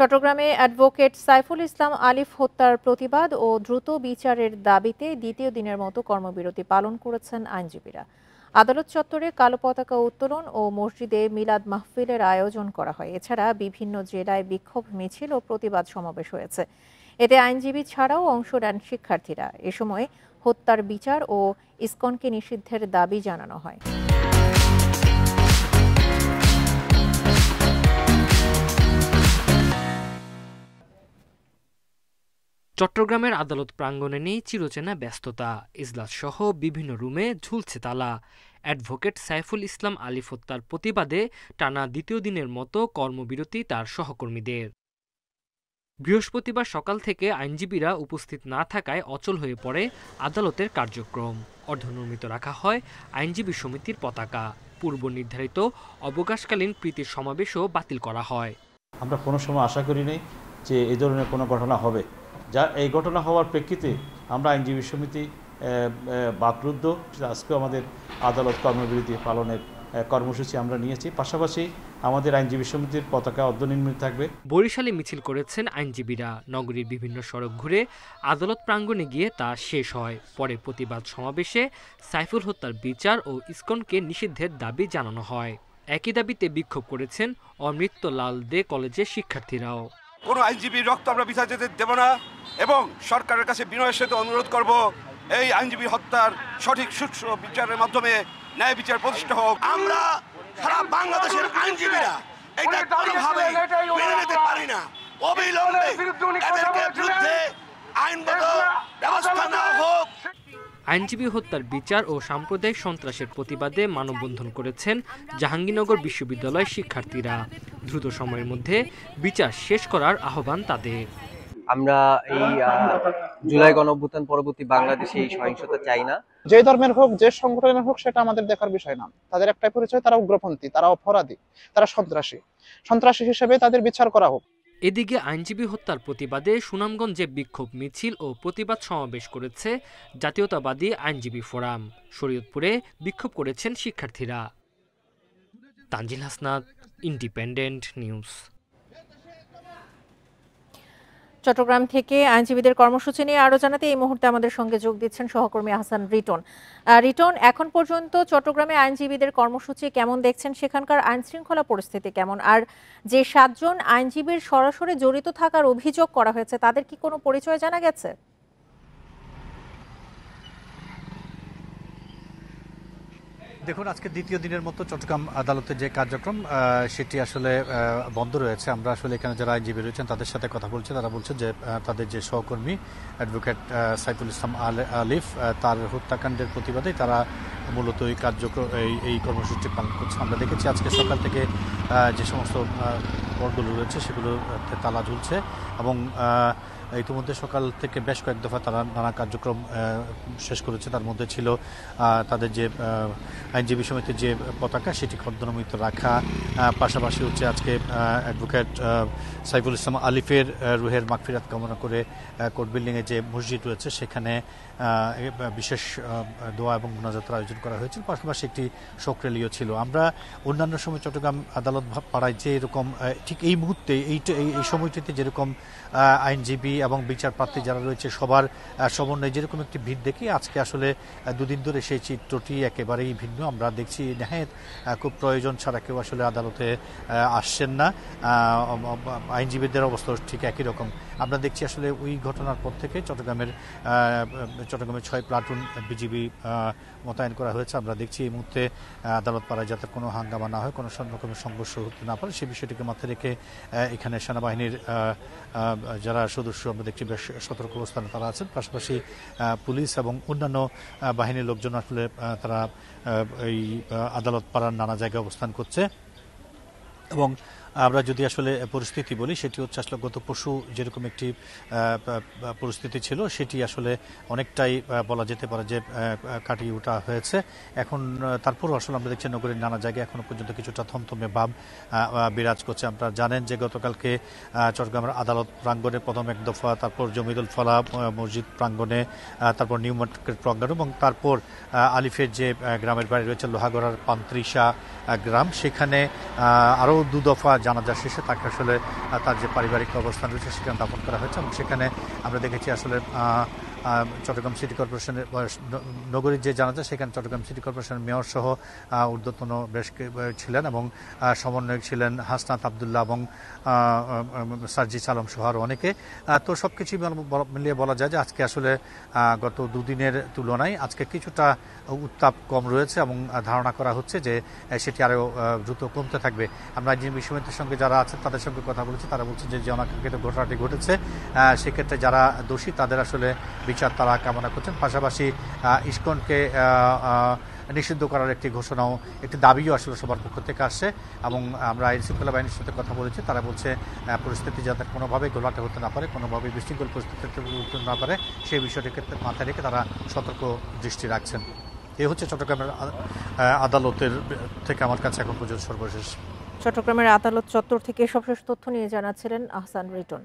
চট্টগ্রামে অ্যাডভোকেট সাইফুল ইসলাম আলিফ হত্যার প্রতিবাদ ও দ্রুত বিচারের দাবিতে দ্বিতীয় দিনের মতো কর্মবিরতি পালন করেছেন আইনজীবীরা। আদালত চত্বরে কালো পতাকা উত্তোলন ও মসজিদে মিলাদ মাহফিলের আয়োজন করা হয়। এছাড়া বিভিন্ন জেলায় বিক্ষোভ মিছিল ও প্রতিবাদ সমাবেশ হয়েছে। এতে আইনজীবী ছাড়াও অংশ নেন শিক্ষার্থীরা। এ সময় হত্যার বিচার ও ইসকনকে নিষিদ্ধের দাবি জানানো হয়। চট্টগ্রামের আদালত প্রাঙ্গণে নেই চিরচেনা ব্যস্ততা। ইজলাস সহ বিভিন্ন রুমে ঝুলছে তালা। অ্যাডভোকেট সাইফুল ইসলাম আলিফ হত্যার প্রতিবাদে টানা দ্বিতীয় দিনের মতো কর্মবিরতি তার সহকর্মীদের। বৃহস্পতিবার সকাল থেকে আইনজীবীরা উপস্থিত না থাকায় অচল হয়ে পড়ে আদালতের কার্যক্রম। অর্ধনির্মিত রাখা হয় আইনজীবী সমিতির পতাকা। পূর্ব নির্ধারিত অবকাশকালীন প্রীতির সমাবেশও বাতিল করা হয়। আমরা কোনো সময় আশা করি নাই যে এই ধরনের কোনো ঘটনা হবে। যা এই ঘটনা হওয়ার প্রেক্ষিতে আমরা আইনজীবী সমিতি বাকরুদ্ধ। আজকেও আমাদের আদালত কর্মবিরতি পালনের কর্মসূচি আমরা নিয়েছি। পাশাপাশি আমাদের আইনজীবী সমিতির পতাকা অর্ধনির্মিত থাকবে। বরিশালে মিছিল করেছেন আইনজীবীরা। নগরীর বিভিন্ন সড়ক ঘুরে আদালত প্রাঙ্গণে গিয়ে তা শেষ হয়। পরে প্রতিবাদ সমাবেশে সাইফুল হত্যার বিচার ও ইসকনকে নিষিদ্ধের দাবি জানানো হয়। একই দাবিতে বিক্ষোভ করেছেন অমৃত লাল দে কলেজের শিক্ষার্থীরাও। কোনো আইনজীবীর রক্ত আমরা বিচার যেতে দেব না এবং সরকারের কাছে বিনয়ের সাথে অনুরোধ করব, এই আইনজীবী হত্যার সঠিক সুষ্ঠু বিচারের মাধ্যমে ন্যায় বিচার প্রতিষ্ঠা হোক। আমরা সারা বাংলাদেশের আইনজীবীরা এটা কোনোভাবে মেনে নিতে পারি না। অবিলম্বে এদেরকে বিরুদ্ধে আইনগত ব্যবস্থা নেওয়া হোক। আইনজীবী হত্যার বিচার ও সাম্প্রদায়িক সন্ত্রাসের প্রতিবাদে মানববন্ধন করেছেন জাহাঙ্গীরনগর বিশ্ববিদ্যালয়ের শিক্ষার্থীরা। দ্রুত সময়ের মধ্যে বিচার শেষ করার আহ্বান তাদের। আমরা এই জুলাই গণঅভ্যুত্থান পরবর্তী বাংলাদেশে এই সহিংসতা চাই না। যে ধর্মের হোক, যে সংগঠনের হোক, সেটা আমাদের দেখার বিষয় না। তাদের একটাই পরিচয়, তারা উগ্রপন্থী, তারা অপরাধী, তারা সন্ত্রাসী হিসেবে তাদের বিচার করা হোক। এদিকে আইনজীবী হত্যার প্রতিবাদে সুনামগঞ্জে বিক্ষোভ মিছিল ও প্রতিবাদ সমাবেশ করেছে জাতীয়তাবাদী আইনজীবী ফোরাম। শরীয়তপুরে বিক্ষোভ করেছেন শিক্ষার্থীরা। Tanzil Hasnat, independent news. চট্টগ্রাম থেকে আইনজীবীদের কর্মসূচি নিয়ে আরো জানাতে এই মুহূর্তে আমাদের সঙ্গে যোগ দিচ্ছেন সহকর্মী আহসান রিটন। রিটন, এখন পর্যন্ত চট্টগ্রামে আইনজীবীদের কর্মসূচি কেমন দেখছেন? সেখানকার আইন শৃঙ্খলা পরিস্থিতি কেমন? আর যে 7 জন আইনজীবীর সরাসরি জড়িত থাকার অভিযোগ করা হয়েছে, তাদের কি কোনো পরিচয় জানা গেছে? দেখুন, আজকে দ্বিতীয় দিনের মতো চট্টগ্রাম আদালতের যে কার্যক্রম সেটি আসলে বন্ধ রয়েছে। আমরা আসলে এখানে যারা আইনজীবী রয়েছেন তাদের সাথে কথা বলছি। তারা বলছেন যে তাদের যে সহকর্মী অ্যাডভোকেট সাইফুল ইসলাম আলিফ, তার হত্যাকাণ্ডের প্রতিবাদে তারা মূলত এই কর্মসূচি পালন করছে। আমরা দেখেছি আজকে সকাল থেকে যে সমস্ত পথগুলো রয়েছে সেগুলোতে তালা ঝুলছে এবং ইতিমধ্যে সকাল থেকে বেশ কয়েক দফা তারা নানা কার্যক্রম শেষ করেছে। তার মধ্যে ছিল তাদের যে আইনজীবী সমিতির যে পতাকা সেটি অর্ধনির্মিত রাখা, পাশাপাশি হচ্ছে আজকে অ্যাডভোকেট সাইফুল ইসলাম আলিফের রুহের মাগফিরাত কামনা করে কোর্ট বিল্ডিংয়ে যে মসজিদ রয়েছে সেখানে বিশেষ দোয়া এবং মোনাজাতের আয়োজন করা হয়েছিল। পাশাপাশি একটি শোক র্যালিও ছিল। আমরা অন্যান্য সময় চট্টগ্রাম আদালত পাড়ায় যে এরকম ঠিক এই মুহূর্তে এই সময়টিতে যেরকম আইনজীবী এবং বিচারপ্রার্থী যারা রয়েছে সবার সমন্বয়ে যেরকম একটি ভিড় দেখি, আজকে আসলে দুদিন ধরে সেই চিত্রটি একেবারেই ভিন্ন। আমরা দেখছি নেহায়েত খুব প্রয়োজন ছাড়া কেউ আসলে আদালতে আসছেন না। আইনজীবীদের অবস্থা ঠিক একই রকম। আমরা দেখছি আসলে ওই ঘটনার পর থেকে চট্টগ্রামের 6 প্লাটুন বিজিবি মোতায়েন করা হয়েছে। আমরা দেখছি এই মুহূর্তে আদালত পাড়ায় যাতে কোনো হাঙ্গামা না হয়, কোনো রকমের সংঘর্ষ হতে না পারে, সেই বিষয়টিকে মাথায় রেখে এখানে সেনাবাহিনীর যারা সদস্য আমরা দেখছি বেশ সতর্ক অবস্থানে তারা আছেন। পাশাপাশি পুলিশ এবং অন্যান্য বাহিনীর লোকজন আসলে তারা এই আদালত পাড়ার নানা জায়গায় অবস্থান করছে। এবং আমরা যদি আসলে পরিস্থিতি বলি, সেটি হচ্ছে আসলে গত পরশু যেরকম একটি পরিস্থিতি ছিল সেটি আসলে অনেকটাই বলা যেতে পারে যে কাটিয়ে ওঠা হয়েছে। এখন তারপরও আসলে আমরা দেখছি নগরীর নানা জায়গায় এখনো পর্যন্ত কিছুটা থমথমে ভাব বিরাজ করছে। আপনারা জানেন যে গতকালকে চট্টগ্রামের আদালত প্রাঙ্গণে প্রথম এক দফা, তারপর জমিদুল ফলা মসজিদ প্রাঙ্গণে, তারপর নিউ মার্কেট প্রাঙ্গণ এবং তারপর আলিফের যে গ্রামের বাড়ি রয়েছে লোহাগড়ার পান্ত্রিশা গ্রাম, সেখানে আরও 2 দফা জানাজা শেষে তাকে আসলে তার যে পারিবারিক অবস্থান রয়েছে সেখানে দাফন করা হয়েছে এবং সেখানে আমরা দেখেছি আসলে চট্টগ্রাম সিটি কর্পোরেশনের নগরীর যে জানাজা সেখানে চট্টগ্রাম সিটি কর্পোরেশনের মেয়র সহ ঊর্ধ্বতন বেশ ছিলেন এবং সমন্বয়ক ছিলেন হাসনাত আবদুল্লাহ এবং সার্জিস আলম সহ আরও অনেকে। তো সবকিছু মিলিয়ে বলা যায় যে আজকে আসলে গত দুদিনের তুলনায় আজকে কিছুটা উত্তাপ কম রয়েছে এবং ধারণা করা হচ্ছে যে সেটি আরও দ্রুত কমতে থাকবে। আমরা আইনজীবী সমিতির সঙ্গে যারা আছেন তাদের সঙ্গে কথা বলেছি, তারা বলছেন যে অনাকাঙ্ক্ষিত ঘটনাটি ঘটেছে সেক্ষেত্রে যারা দোষী তাদের আসলে বিচার তারা কামনা করছেন। পাশাপাশি ইসকনকে নিষিদ্ধ করার একটি ঘোষণাও, একটি দাবিও আসলে সবার পক্ষ থেকে আসছে এবং আমরা আইন শৃঙ্খলা বাহিনীর সাথে কথা বলেছি, তারা বলছে পরিস্থিতি যাতে কোনোভাবেই ঘোলাটে হতে না পারে, কোনোভাবেই বিশৃঙ্খল পরিস্থিতিতে উঠতে না পারে সেই বিষয়টিকে মাথায় রেখে তারা সতর্ক দৃষ্টি রাখছেন। এ হচ্ছে চট্টগ্রামের আদালতের থেকে আমার কাছে এখন পর্যন্ত সর্বশেষ। চট্টগ্রামের আদালত চত্বর থেকে সবশেষ তথ্য নিয়ে জানাচ্ছিলেন আহসান রিটন।